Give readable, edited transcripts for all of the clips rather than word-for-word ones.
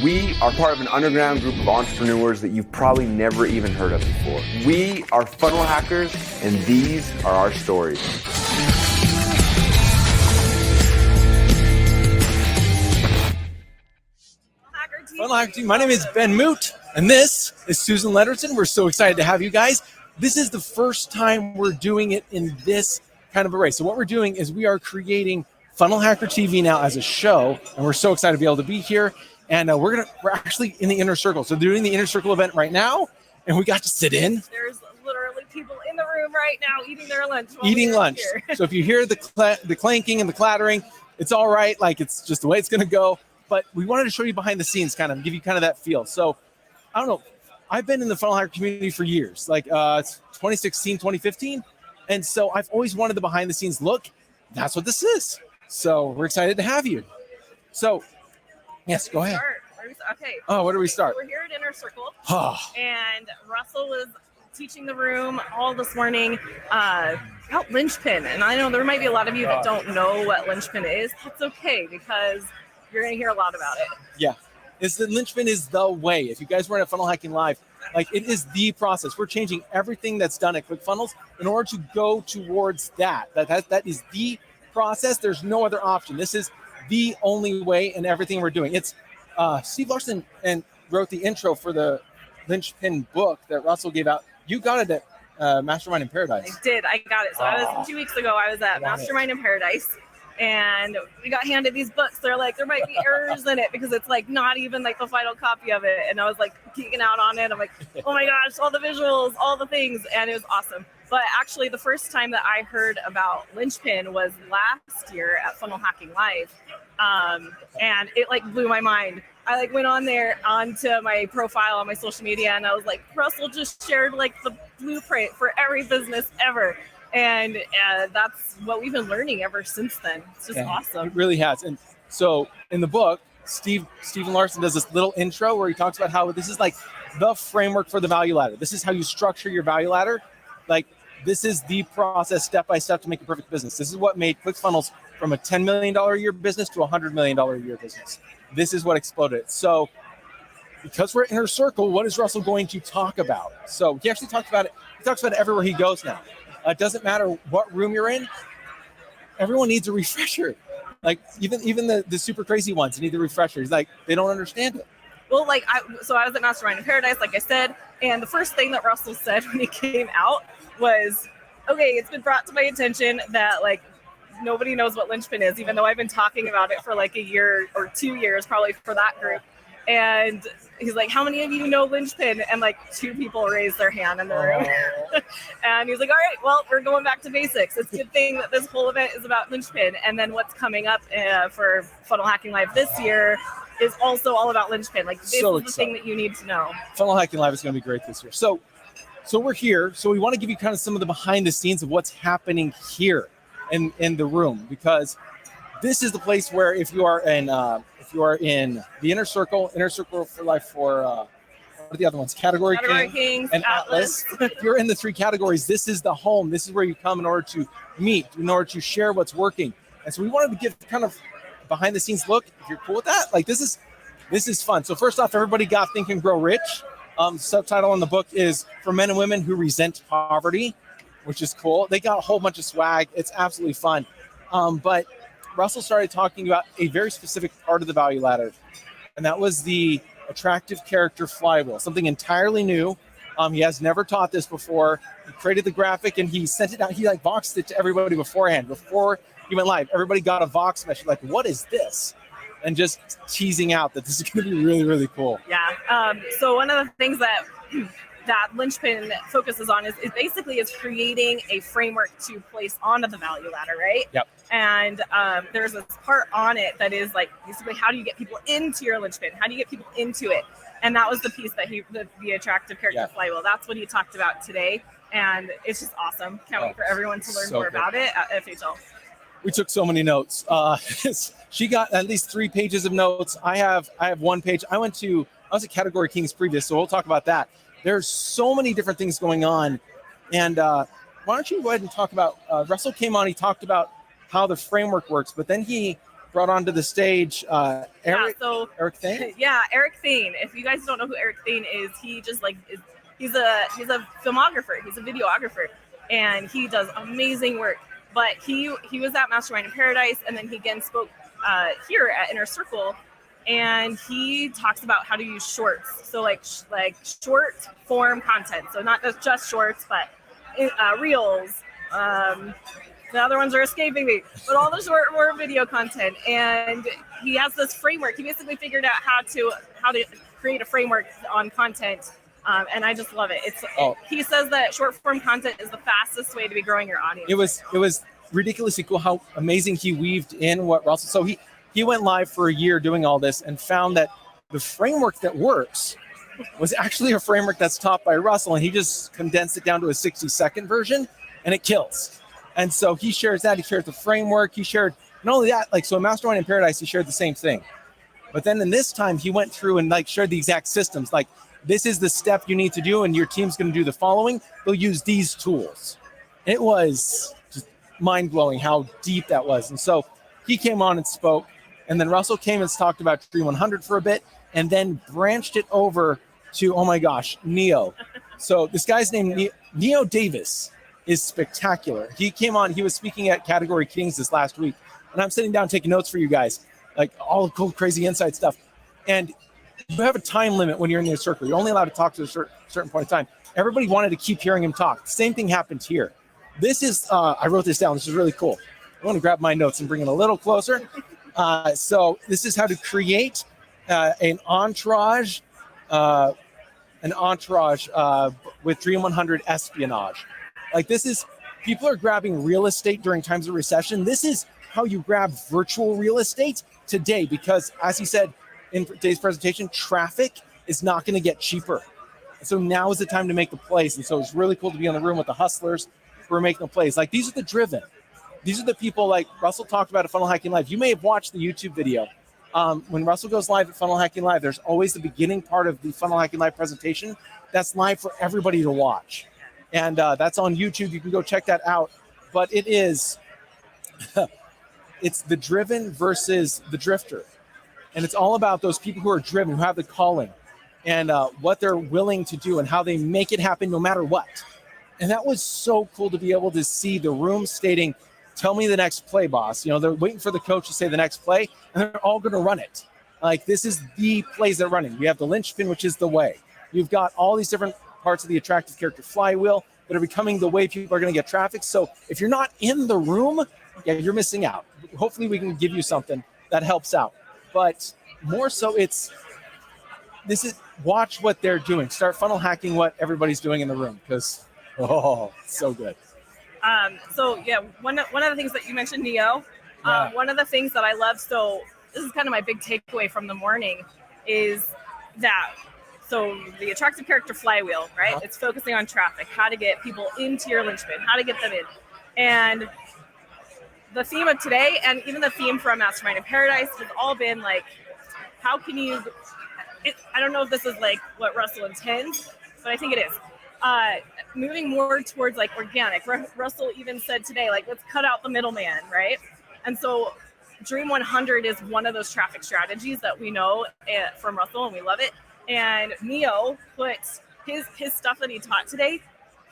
We are part of an underground group of entrepreneurs that you've probably never even heard of before. We are funnel hackers, and these are our stories. Funnel Hacker Team, my name is Ben Moot, and this is Susan Letterson. We're so excited to have you guys. This is the first time we're doing it in this kind of array. So what we're doing is we are creating Funnel Hacker TV now as a show, and we're so excited to be able to be here. And we're actually in the Inner Circle. So they're doing the Inner Circle event right now, and we got to sit in. There's literally people in the room right now eating their lunch. Eating lunch. So if you hear the clanking and the clattering, it's all right. Like, it's just the way it's going to go. But we wanted to show you behind the scenes, kind of give you kind of that feel. So I don't know. I've been in the funnel hacker community for years, like 2016, 2015. And so I've always wanted the behind the scenes look. That's what this is. So we're excited to have you. So yes, go ahead. Okay. Oh, where do we start? We're here at Inner Circle, and Russell was teaching the room all this morning about Linchpin. And I know there might be a lot of you that don't know what Linchpin is. That's okay, because you're going to hear a lot about it. Yeah. Linchpin is the way. If you guys weren't at Funnel Hacking Live, like, it is the process. We're changing everything that's done at ClickFunnels in order to go towards that. That is the process. There's no other option. This is the only way in everything we're doing. It's Steve Larson and wrote the intro for the Linchpin book that Russell gave out. You got it at Mastermind in Paradise. I did. I got it. So 2 weeks ago, I was at Mastermind in Paradise, and we got handed these books. They're like, there might be errors in it because it's like not even like the final copy of it. And I was like geeking out on it. I'm like, oh my gosh, all the visuals, all the things. And it was awesome. But actually, the first time that I heard about Linchpin was last year at Funnel Hacking Live. And it like blew my mind. I like went on there onto my profile on my social media, and I was like, Russell just shared like the blueprint for every business ever. And that's what we've been learning ever since then. It's just awesome. It really has. And so in the book, Stephen Larson does this little intro where he talks about how this is like the framework for the value ladder. This is how you structure your value ladder. Like, this is the process step by step to make a perfect business. This is what made ClickFunnels from a $10 million a year business to a $100 million a year business. This is what exploded it. So because we're in Inner Circle, what is Russell going to talk about? So he actually talks about it. He talks about it everywhere he goes now. It doesn't matter what room you're in. Everyone needs a refresher. Like, even the super crazy ones need the refresher. He's like, they don't understand it. Well, like, I was at Mastermind in Paradise, like I said, and the first thing that Russell said when he came out was, okay, it's been brought to my attention that, like, nobody knows what Linchpin is, even though I've been talking about it for like a year or 2 years, probably, for that group. And he's like, how many of you know Linchpin? And like 2 people raised their hand in the room. And he's like, all right, well, we're going back to basics. It's a good thing that this whole event is about Linchpin. And then what's coming up for Funnel Hacking Live this year is also all about Linchpin. Like, this is the thing that you need to know. Funnel Hacking Live is going to be great this year. So we're here. So we want to give you kind of some of the behind the scenes of what's happening here in the room, because this is the place where if you are in the Inner Circle for Life, for what are the other ones? Category Kings, and Atlas. If you're in the 3 categories, this is the home. This is where you come in order to meet, in order to share what's working. And so we wanted to give kind of behind the scenes look. If you're cool with that, like, this is fun. So first off, everybody got Think and Grow Rich. Subtitle on the book is For Men and Women Who Resent Poverty, which is cool. They got a whole bunch of swag. It's absolutely fun. But Russell started talking about a very specific part of the value ladder, and that was the attractive character flywheel, something entirely new. He has never taught this before. He created the graphic and he sent it out. He like voxed it to everybody beforehand. Before he went live, everybody got a vox message like, what is this? And just teasing out that this is going to be really, really cool. Yeah. So one of the things that Linchpin focuses on is basically creating a framework to place onto the value ladder, right? Yep. And there's this part on it that is like, basically, how do you get people into your Linchpin? How do you get people into it? And that was the piece that the attractive character flywheel. That's what he talked about today. And it's just awesome. Can't wait for everyone to learn more about it at FHL. We took so many notes. She got at least 3 pages of notes. I have 1 page. I was at Category Kings previous, so we'll talk about that. There's so many different things going on. And why don't you go ahead and talk about, Russell came on, he talked about how the framework works, but then he brought onto the stage Eric Thayne. Yeah, Eric Thayne. If you guys don't know who Eric Thayne is, he just like he's a filmographer, he's a videographer, and he does amazing work. But he was at Mastermind in Paradise, and then he again spoke here at Inner Circle, and he talks about how to use shorts. So like short form content. So not just shorts, but reels. The other ones are escaping me, but all the short form video content. And he has this framework. He basically figured out how to create a framework on content. And I just love it. He says that short form content is the fastest way to be growing your audience. It was ridiculously cool how amazing he weaved in what Russell. So he went live for a year doing all this and found that the framework that works was actually a framework that's taught by Russell, and he just condensed it down to a 60-second version, and it kills. And so he shares that. He shares the framework. He shared not only that, like so in Mastermind in Paradise, he shared the same thing. But then in this time, he went through and like shared the exact systems. Like, this is the step you need to do, and your team's going to do the following. They'll use these tools. It was just mind-blowing how deep that was. And so he came on and spoke, and then Russell came and talked about Dream 100 for a bit, and then branched it over to, oh my gosh, Neo. So this guy's named Neo Davis is spectacular. He came on, he was speaking at Category Kings this last week, and I'm sitting down taking notes for you guys, like all the cool, crazy inside stuff. And you have a time limit when you're in your circle. You're only allowed to talk to a certain point in time. Everybody wanted to keep hearing him talk. Same thing happened here. This is, I wrote this down. This is really cool. I want to grab my notes and bring it a little closer. So this is how to create an entourage with Dream 100 espionage. Like, this is, people are grabbing real estate during times of recession. This is how you grab virtual real estate today, because as he said in today's presentation, traffic is not going to get cheaper. So now is the time to make the plays. And so it's really cool to be in the room with the hustlers who are making the plays. Like, these are the driven. These are the people like Russell talked about at Funnel Hacking Live. You may have watched the YouTube video. When Russell goes live at Funnel Hacking Live, there's always the beginning part of the Funnel Hacking Live presentation that's live for everybody to watch. And that's on YouTube. You can go check that out. But it is, it's the driven versus the drifter. And it's all about those people who are driven, who have the calling, and what they're willing to do and how they make it happen no matter what. And that was so cool to be able to see the room stating, tell me the next play, boss. You know, they're waiting for the coach to say the next play, and they're all going to run it. Like, this is the plays they're running. We have the linchpin, which is the way. You've got all these different parts of the attractive character flywheel that are becoming the way people are going to get traffic. So if you're not in the room, yeah, you're missing out. Hopefully we can give you something that helps out. But more so, watch what they're doing. Start funnel hacking what everybody's doing in the room, because, so good. So yeah, one of the things that you mentioned, Neo, one of the things that I love, so this is kind of my big takeaway from the morning, is that, so the attractive character flywheel, right? It's focusing on traffic, how to get people into your linchpin, how to get them in. And the theme of today, and even the theme from Mastermind in Paradise, has all been like, how can you, I don't know if this is like what Russell intends, but I think it is. Moving more towards like organic. Russell even said today, like, let's cut out the middleman, right? And so Dream 100 is one of those traffic strategies that we know from Russell, and we love it. And Neo put his stuff that he taught today,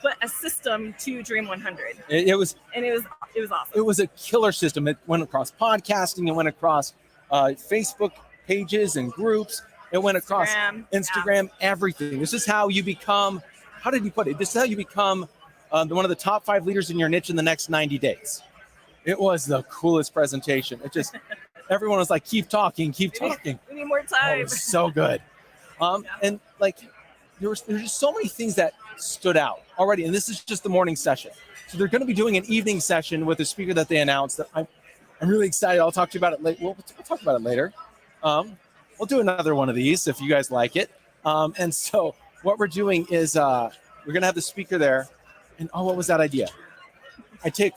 put a system to Dream 100. It was awesome. It was a killer system. It went across podcasting. It went across Facebook pages and groups. It went across Instagram, everything. This is how you become, how did he put it? This is how you become one of the top 5 leaders in your niche in the next 90 days. It was the coolest presentation. It just, everyone was like, keep talking. We need more time. It was so good. And like, there's just so many things that stood out already. And this is just the morning session. So they're going to be doing an evening session with a speaker that they announced that I'm really excited. I'll talk to you about it later. We'll talk about it later. We'll do another one of these if you guys like it. And so what we're doing is we're going to have the speaker there. And what was that idea? I take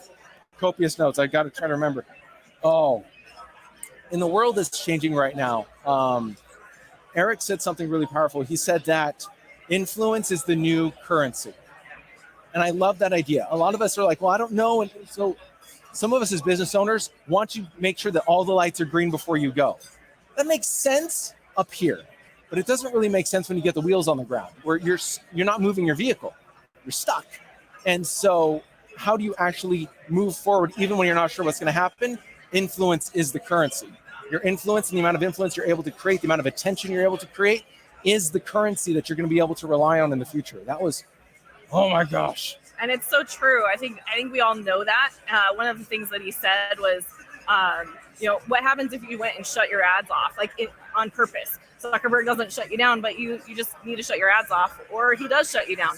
copious notes. I got to try to remember. In the world that's changing right now, Eric said something really powerful. He said that influence is the new currency. And I love that idea. A lot of us are like, well, I don't know. And so some of us as business owners want to make sure that all the lights are green before you go. That makes sense up here, but it doesn't really make sense when you get the wheels on the ground, where you're not moving your vehicle, you're stuck. And so how do you actually move forward even when you're not sure what's going to happen? Influence is the currency. Your influence and the amount of influence you're able to create, the amount of attention you're able to create is the currency that you're going to be able to rely on in the future. That was, oh my gosh. And it's so true. I think we all know that. One of the things that he said was, what happens if you went and shut your ads off, on purpose? Zuckerberg doesn't shut you down, but you just need to shut your ads off, or he does shut you down.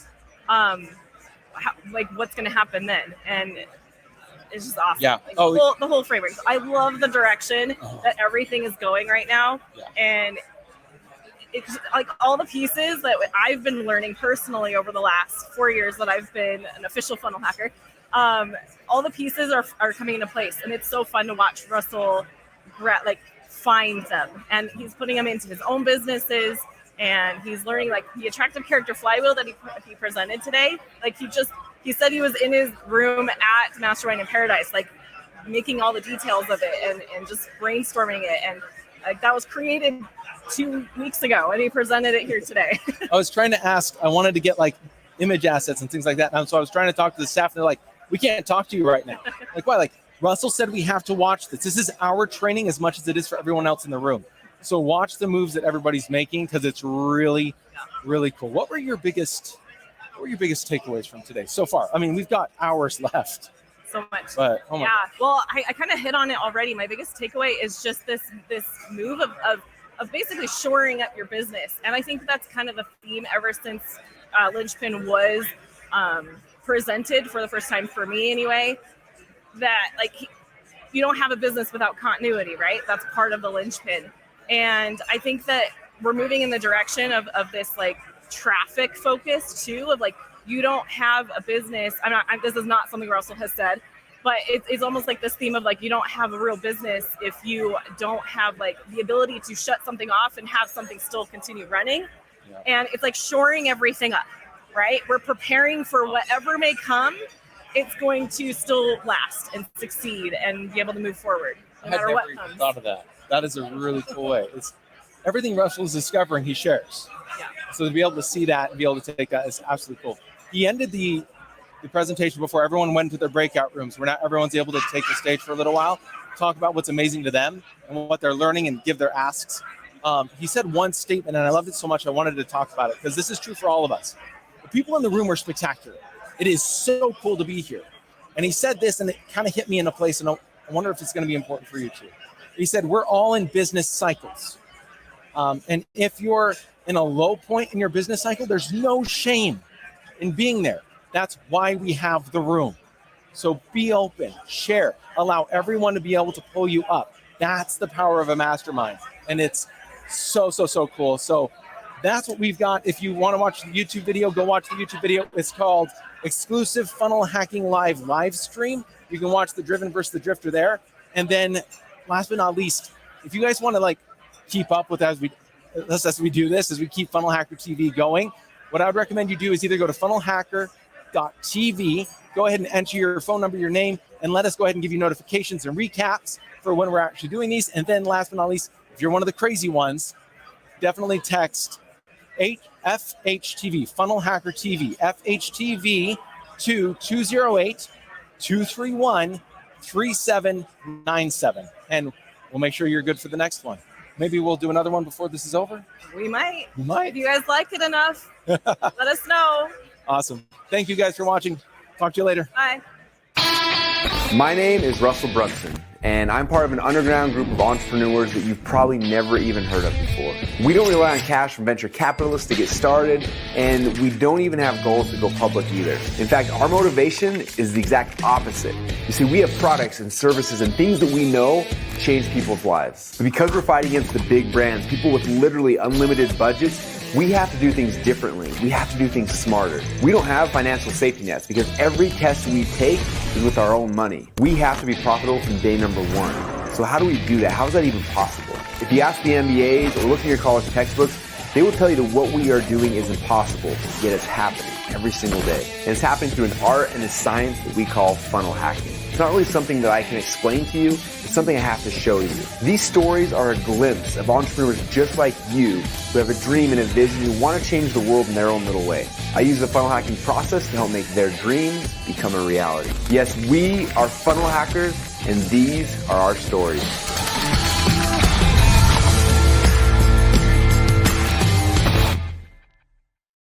What's going to happen then? And it's just awesome. Yeah. The whole framework. I love the direction that everything is going right now. Yeah. And it's like all the pieces that I've been learning personally over the last 4 years that I've been an official funnel hacker. All the pieces are coming into place, and it's so fun to watch Russell find them, and he's putting them into his own businesses, and he's learning the attractive character flywheel that he presented today. He said he was in his room at Mastermind in Paradise, making all the details of it and just brainstorming it, and that was created 2 weeks ago, and he presented it here today. I was trying to ask, I wanted to get image assets and things like that. And so I was trying to talk to the staff, and they're like, we can't talk to you right now. Why? Russell said we have to watch this. This is our training as much as it is for everyone else in the room. So watch the moves that everybody's making, because it's really, really cool. What were your biggest takeaways from today so far? I mean, we've got hours left. So much. But, yeah. Well, I kind of hit on it already. My biggest takeaway is just this move of basically shoring up your business. And I think that's kind of the theme ever since Linchpin was presented for the first time, for me anyway, that you don't have a business without continuity, right? That's part of the Linchpin. And I think that we're moving in the direction of this traffic focus too, of you don't have a business. This is not something Russell has said, but it's almost like this theme of you don't have a real business if you don't have the ability to shut something off and have something still continue running. Yeah. And it's shoring everything up, right? We're preparing for whatever may come. It's going to still last and succeed and be able to move forward no matter what comes. I never even thought of that. That is a really cool way. It's everything Russell is discovering, he shares. Yeah. So to be able to see that and be able to take that is absolutely cool. He ended the presentation before everyone went to their breakout rooms, where now everyone's able to take the stage for a little while, talk about what's amazing to them and what they're learning and give their asks. He said one statement, and I loved it so much I wanted to talk about it, because this is true for all of us. The people in the room were spectacular. It is so cool to be here. And he said this, and it kind of hit me in a place, and I wonder if it's going to be important for you too. He said, we're all in business cycles. And if you're in a low point in your business cycle, there's no shame in being there. That's why we have the room. So be open, share, allow everyone to be able to pull you up. That's the power of a mastermind. And it's so, so, so cool. So that's what we've got. If you want to watch the YouTube video, go watch the YouTube video. It's called Exclusive Funnel Hacking Live Stream. You can watch the Driven versus the Drifter there. And then last but not least, if you guys want to keep up with as we do this, as we keep Funnel Hacker TV going, what I would recommend you do is either go to funnelhacker.tv, go ahead and enter your phone number, your name, and let us go ahead and give you notifications and recaps for when we're actually doing these. And then last but not least, if you're one of the crazy ones, definitely text FHTV, Funnel Hacker TV, FHTV to 208-231-3797. And we'll make sure you're good for the next one. Maybe we'll do another one before this is over. We might. If you guys like it enough, let us know. Awesome. Thank you guys for watching. Talk to you later. Bye. My name is Russell Brunson, and I'm part of an underground group of entrepreneurs that you've probably never even heard of before. We don't rely on cash from venture capitalists to get started, and we don't even have goals to go public either. In fact, our motivation is the exact opposite. You see, we have products and services and things that we know change people's lives. But because we're fighting against the big brands, people with literally unlimited budgets, we have to do things differently. We have to do things smarter. We don't have financial safety nets because every test we take is with our own money. We have to be profitable from day number one. So how do we do that? How is that even possible? If you ask the MBAs or look in your college textbooks, they will tell you that what we are doing is impossible, yet it's happening every single day. And it's happening through an art and a science that we call funnel hacking. It's not really something that I can explain to you. It's something I have to show you. These stories are a glimpse of entrepreneurs just like you who have a dream and a vision who want to change the world in their own little way. I use the funnel hacking process to help make their dreams become a reality. Yes, we are funnel hackers, and these are our stories.